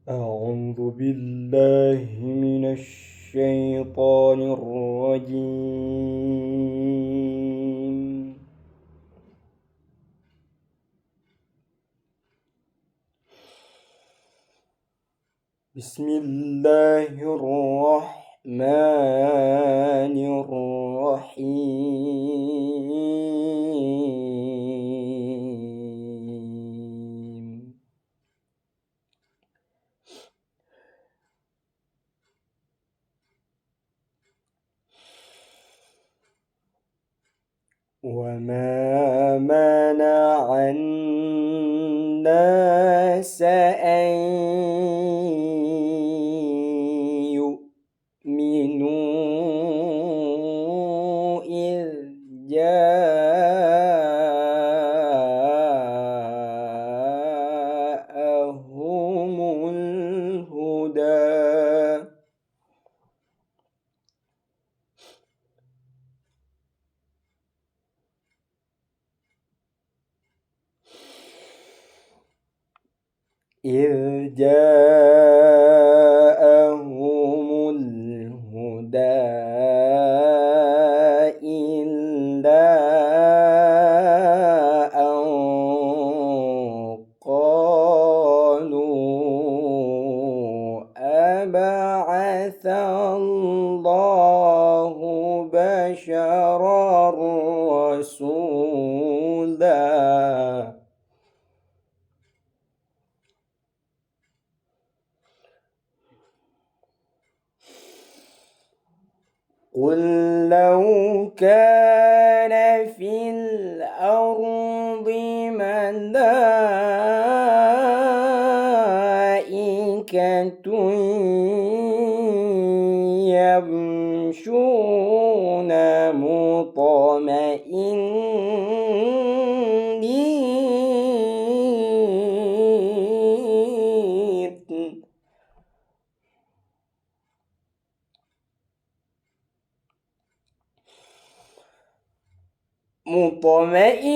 أعوذ بالله من الشيطان الرجيم. بسم الله الرحمن الرحيم. وما منع الناس أن يؤمنوا إذ جاءهم الهدى إلا أن قالوا أبعث الله بشرا رسولا. قل لو كان في الأرض ملائكة يمشون مطمئنين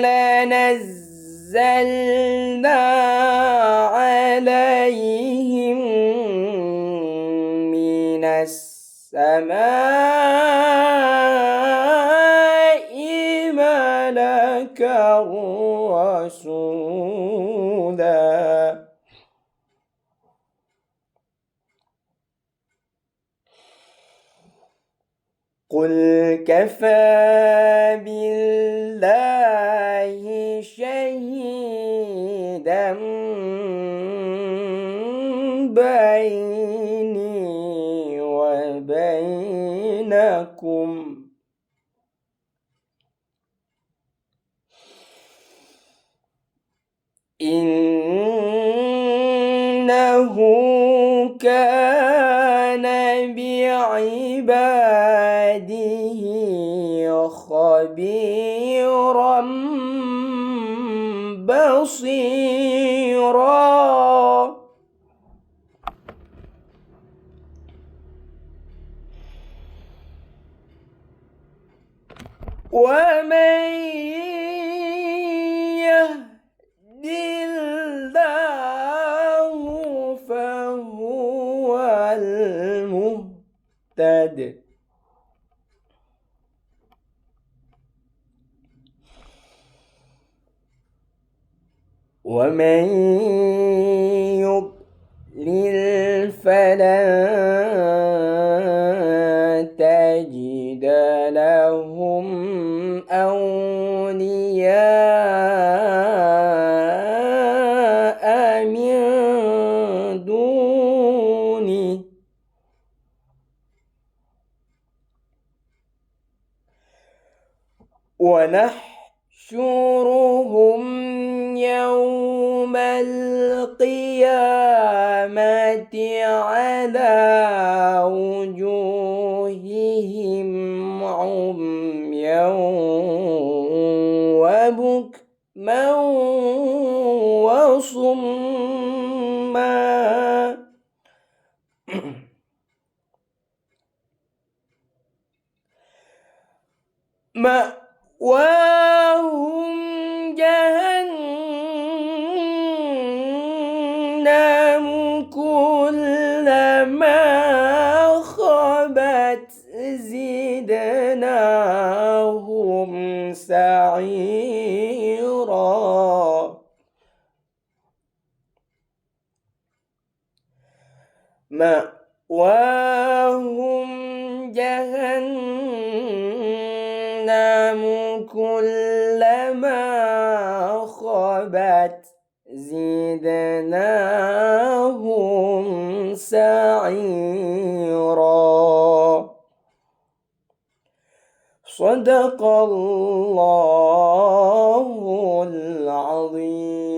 لنزلنا عليهم من السماء ملكا رسولا. قل كفى بالله شهيدا بيني وبينكم إنه كان بعباده خبيرا بصيرا. ومن يهد الله فهو المهتد ومن يضلل فلن تجد لهم أولياء من دونه ونحشرهم يوم القيامة على وجوههم عميا وبكما وصما مأواهم جهنم مأواهم جهنم كلما خبت زدناهم سعيرا. صدق الله العظيم.